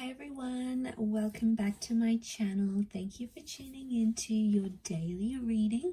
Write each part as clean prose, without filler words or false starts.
Hi everyone, welcome back to my channel. Thank you for tuning into your daily reading.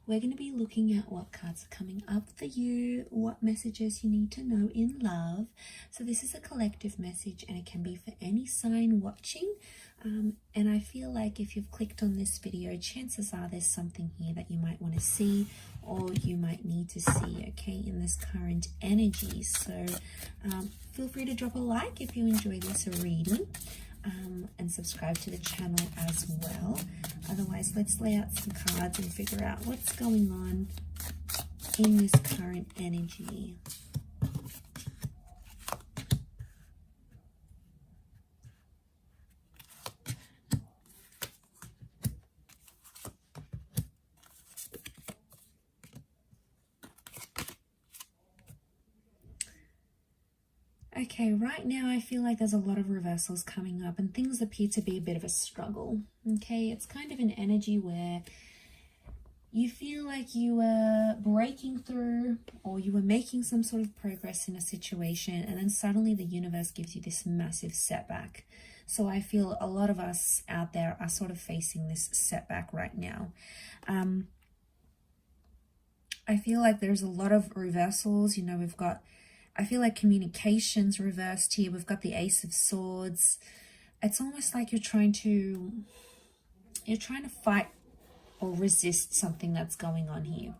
We're going to be looking at what cards are coming up for you, what messages you need to know in love. So this is a collective message and it can be for any sign watching. And I feel like if you've clicked on this video, chances are there's something here that you might want to see or you might need to see, okay, in this current energy. So feel free to drop a like if you enjoy this reading. And subscribe to the channel as well. Otherwise, let's lay out some cards and figure out what's going on in this current energy. Okay, right now I feel like there's a lot of reversals coming up and things appear to be a bit of a struggle. Okay, it's kind of an energy where you feel like you were breaking through or you were making some sort of progress in a situation, and then suddenly the universe gives you this massive setback. So I feel a lot of us out there are sort of facing this setback right now. I feel like there's a lot of reversals. You know, we've got, I feel like communication's reversed here. We've got the Ace of Swords. It's almost like you're trying to fight or resist something that's going on here.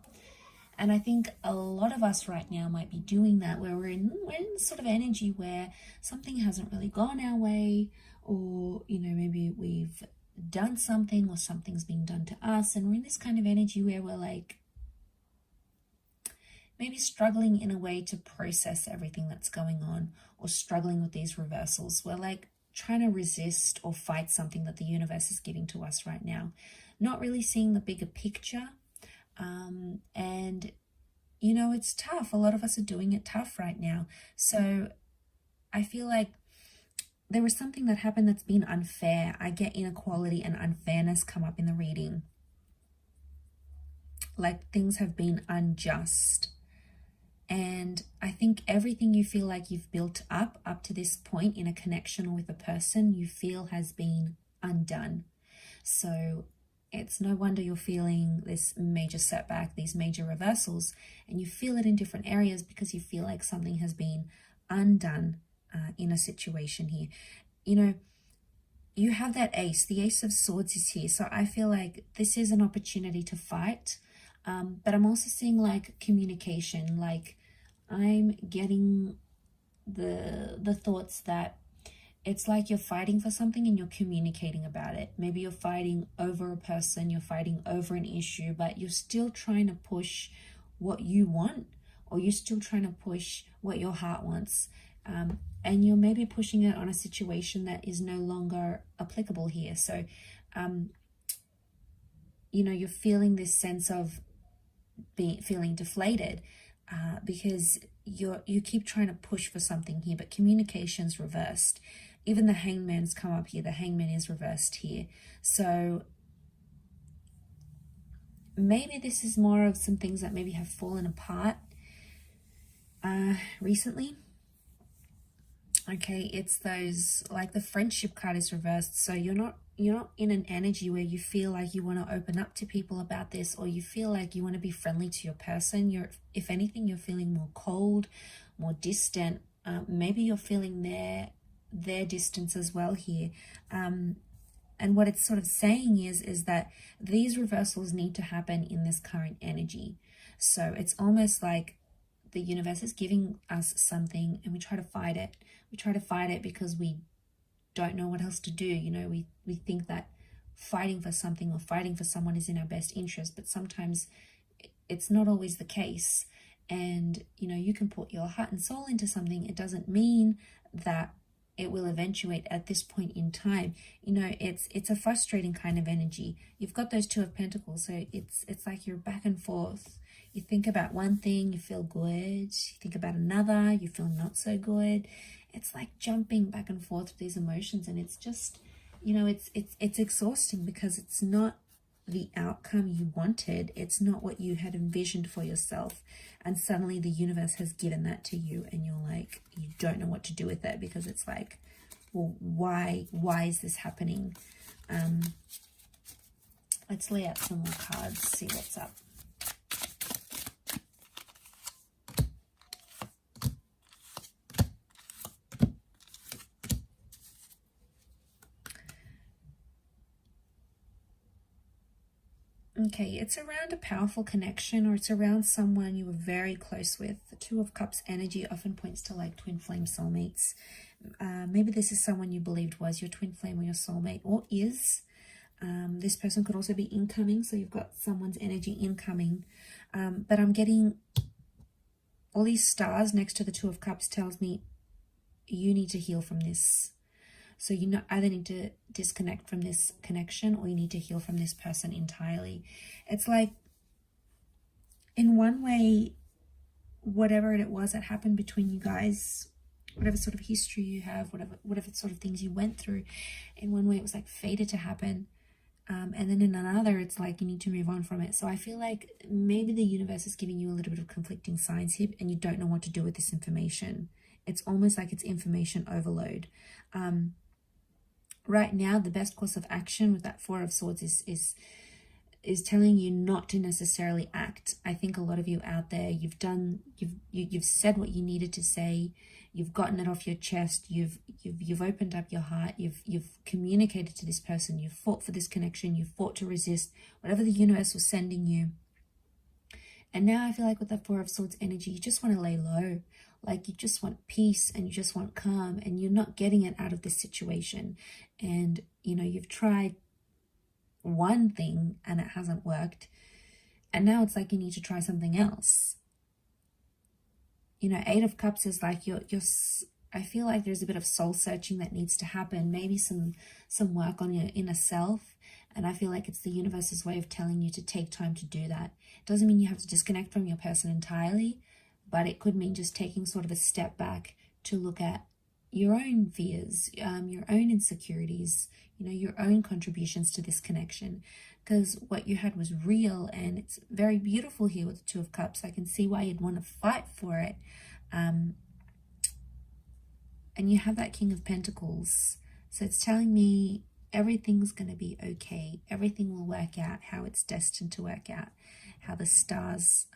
And I think a lot of us right now might be doing that, where we're in sort of energy where something hasn't really gone our way, or, you know, maybe we've done something or something's being done to us. And we're in this kind of energy where we're like, maybe struggling in a way to process everything that's going on, or struggling with these reversals. We're like trying to resist or fight something that the universe is giving to us right now, not really seeing the bigger picture. And, you know, it's tough. A lot of us are doing it tough right now. So I feel like there was something that happened that's been unfair. I get inequality and unfairness come up in the reading. Like things have been unjust. And I think everything you feel like you've built up to this point in a connection or with a person, you feel has been undone. So it's no wonder you're feeling this major setback, these major reversals, and you feel it in different areas because you feel like something has been undone in a situation here. You know, you have that ace, the Ace of Swords is here. So I feel like this is an opportunity to fight. But I'm also seeing like communication, like I'm getting the thoughts that it's like you're fighting for something and you're communicating about it. Maybe you're fighting over a person, you're fighting over an issue, but you're still trying to push what you want, or you're still trying to push what your heart wants. And you're maybe pushing it on a situation that is no longer applicable here. So, you know, you're feeling this sense of feeling deflated because you keep trying to push for something here, but communication's reversed. Even the Hangman's come up here. The Hangman is reversed here. So maybe this is more of some things that maybe have fallen apart recently. Okay, it's those, like the Friendship card is reversed. So you're not in an energy where you feel like you want to open up to people about this, or you feel like you want to be friendly to your person. If anything, you're feeling more cold, more distant. Maybe you're feeling their distance as well here. And what it's sort of saying is that these reversals need to happen in this current energy. So it's almost like the universe is giving us something and we try to fight it. We try to fight it because we don't know what else to do. You know, we think that fighting for something or fighting for someone is in our best interest, but sometimes it's not always the case. And, you know, you can put your heart and soul into something. It doesn't mean that it will eventuate at this point in time. You know, it's a frustrating kind of energy. You've got those Two of Pentacles, so it's like you're back and forth. You think about one thing, you feel good. You think about another, you feel not so good. It's like jumping back and forth with these emotions, and it's just, you know, it's exhausting because it's not the outcome you wanted. It's not what you had envisioned for yourself. And suddenly the universe has given that to you and you're like, you don't know what to do with it, because it's like well, why is this happening? Let's lay out some more cards, see what's up. Okay, it's around a powerful connection, or it's around someone you were very close with. The Two of Cups energy often points to like twin flame soulmates. Maybe this is someone you believed was your twin flame or your soulmate, or is. This person could also be incoming, so you've got someone's energy incoming. But I'm getting all these stars next to the Two of Cups tells me you need to heal from this. So you either need to disconnect from this connection, or you need to heal from this person entirely. It's like, in one way, whatever it was that happened between you guys, whatever sort of history you have, whatever sort of things you went through, in one way it was like fated to happen. And then in another, it's like you need to move on from it. So I feel like maybe the universe is giving you a little bit of conflicting signs here, and you don't know what to do with this information. It's almost like it's information overload. Right now, the best course of action with that Four of Swords is telling you not to necessarily act. I think a lot of you out there, you've said what you needed to say. You've gotten it off your chest. You've opened up your heart. You've communicated to this person. You've fought for this connection. You've fought to resist whatever the universe was sending you. And now I feel like with the Four of Swords energy, you just want to lay low. Like you just want peace and you just want calm, and you're not getting it out of this situation. And, you know, you've tried one thing and it hasn't worked. And now it's like you need to try something else. You know, Eight of Cups is like I feel like there's a bit of soul searching that needs to happen. Maybe some work on your inner self. And I feel like it's the universe's way of telling you to take time to do that. It doesn't mean you have to disconnect from your person entirely, but it could mean just taking sort of a step back to look at your own fears, your own insecurities, you know, your own contributions to this connection. Because what you had was real, and it's very beautiful here with the Two of Cups. I can see why you'd want to fight for it. And you have that King of Pentacles. So it's telling me everything's going to be okay. Everything will work out how it's destined to work out. How the stars,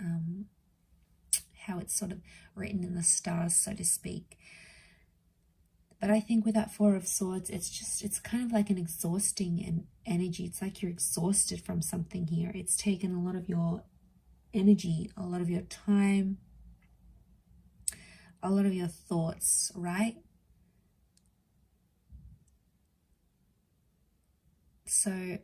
how it's sort of written in the stars, so to speak. But I think with that Four of Swords, it's kind of like an exhausting energy. It's like you're exhausted from something here. It's taken a lot of your energy, a lot of your time, a lot of your thoughts, right? So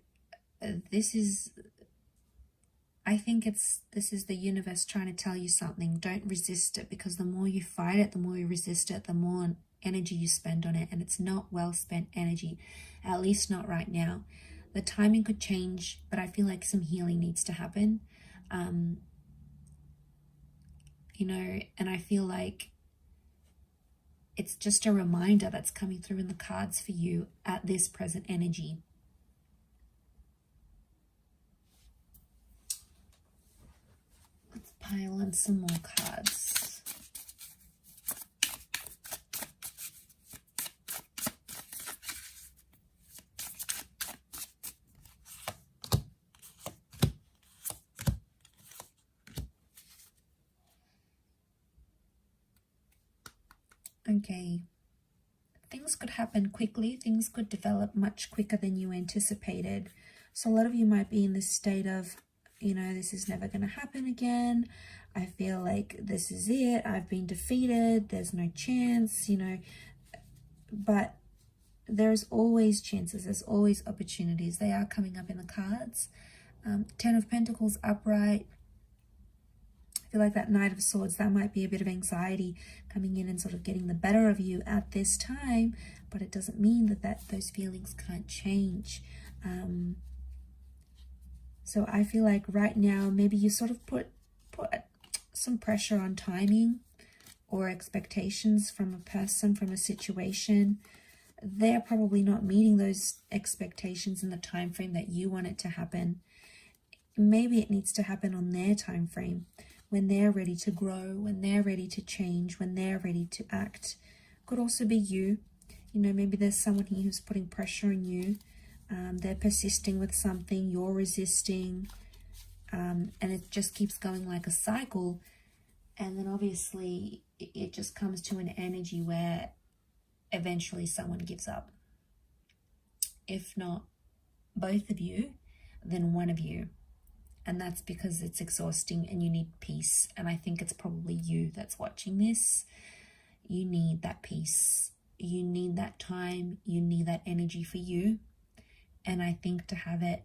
I think this is the universe trying to tell you something. Don't resist it, because the more you fight it, the more you resist it, the more energy you spend on it, and it's not well spent energy, at least not right now. The timing could change, but I feel like some healing needs to happen. You know, and I feel like it's just a reminder that's coming through in the cards for you at this present energy. Let's pile on some more cards. Okay, things could happen quickly. Things could develop much quicker than you anticipated. So a lot of you might be in this state of, you know, this is never going to happen again. I feel like this is it. I've been defeated. There's no chance, you know. But there's always chances. There's always opportunities. They are coming up in the cards. Ten of Pentacles upright. I feel like that Knight of Swords, that might be a bit of anxiety coming in and sort of getting the better of you at this time, but it doesn't mean that those feelings can't change. So I feel like right now, maybe you sort of put some pressure on timing or expectations from a person, from a situation. They're probably not meeting those expectations in the time frame that you want it to happen. Maybe it needs to happen on their time frame, when they're ready to grow, when they're ready to change, when they're ready to act. Could also be you. You know, maybe there's someone here who's putting pressure on you. They're persisting with something, you're resisting, and it just keeps going like a cycle. And then obviously it just comes to an energy where eventually someone gives up. If not both of you, then one of you. And that's because it's exhausting and you need peace. And I think it's probably you that's watching this. You need that peace. You need that time. You need that energy for you. And I think to have it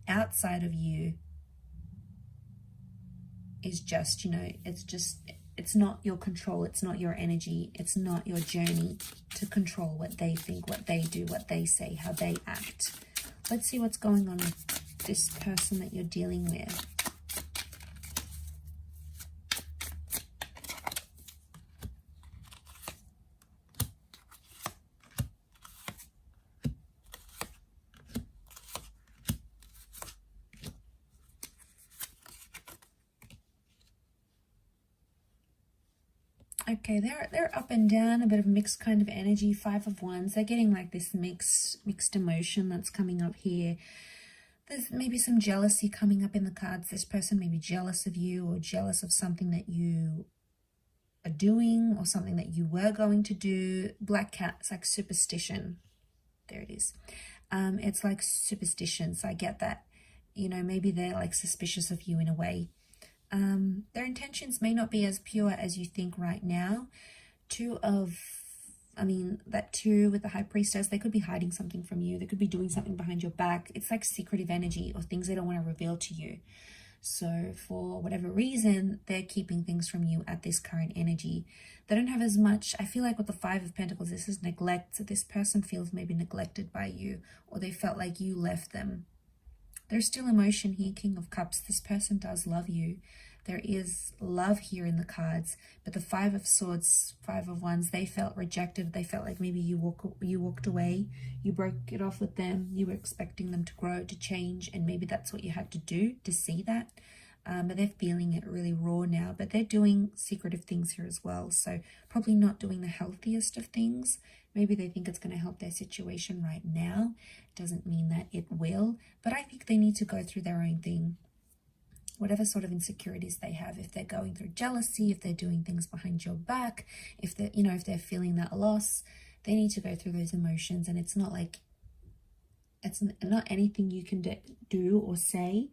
outside of you is just, you know, it's not your control. It's not your energy. It's not your journey to control what they think, what they do, what they say, how they act. Let's see what's going on with this person that you're dealing with. Okay, they're up and down, a bit of mixed kind of energy. 5 of Wands. They're getting like this mixed emotion that's coming up here. There's maybe some jealousy coming up in the cards. This person may be jealous of you or jealous of something that you are doing or something that you were going to do. Black cat, it's like superstition. There it is. It's like superstition, so I get that. You know, maybe they're like suspicious of you in a way. Their intentions may not be as pure as you think right now. That 2 with the High Priestess, they could be hiding something from you. They could be doing something behind your back. It's like secretive energy or things they don't want to reveal to you. So for whatever reason, they're keeping things from you at this current energy. They don't have as much, I feel like with the 5 of Pentacles, this is neglect. So this person feels maybe neglected by you, or they felt like you left them. There's still emotion here, King of Cups. This person does love you. There is love here in the cards, but the 5 of Swords, 5 of Wands, they felt rejected. They felt like maybe you walked away, you broke it off with them, you were expecting them to grow, to change, and maybe that's what you had to do to see that. But they're feeling it really raw now, but they're doing secretive things here as well. So probably not doing the healthiest of things. Maybe they think it's going to help their situation right now. Doesn't mean that it will, but I think they need to go through their own thing. Whatever sort of insecurities they have, if they're going through jealousy, if they're doing things behind your back, if they're, you know, if they're feeling that loss, they need to go through those emotions. And it's not like, it's not anything you can do or say.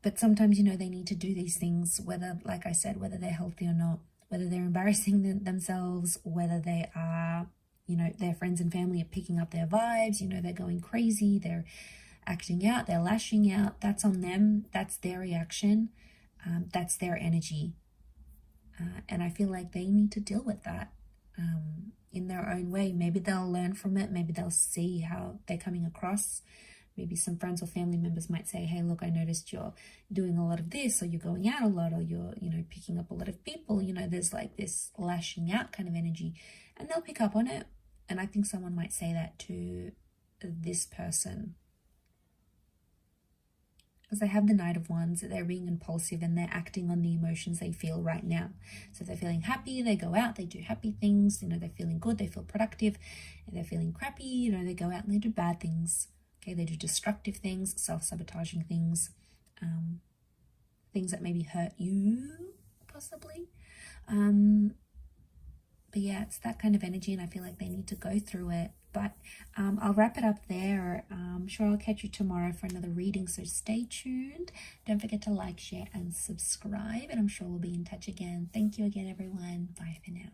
But sometimes, you know, they need to do these things, whether, like I said, whether they're healthy or not, whether they're embarrassing themselves, whether they are, you know, their friends and family are picking up their vibes, you know, they're going crazy, they're acting out, they're lashing out. That's on them. That's their reaction. That's their energy. And I feel like they need to deal with that in their own way. Maybe they'll learn from it. Maybe they'll see how they're coming across. Maybe some friends or family members might say, hey, look, I noticed you're doing a lot of this, or you're going out a lot, or you're, you know, picking up a lot of people. You know, there's like this lashing out kind of energy, and they'll pick up on it. And I think someone might say that to this person, because they have the Knight of Wands. They're being impulsive and they're acting on the emotions they feel right now. So if they're feeling happy, they go out, they do happy things. You know, they're feeling good, they feel productive. If they're feeling crappy, you know, they go out and they do bad things. Okay, they do destructive things, self-sabotaging things, things that maybe hurt you, possibly. But yeah, it's that kind of energy, and I feel like they need to go through it. But I'll wrap it up there. I'm sure I'll catch you tomorrow for another reading, so stay tuned. Don't forget to like, share, and subscribe, and I'm sure we'll be in touch again. Thank you again, everyone. Bye for now.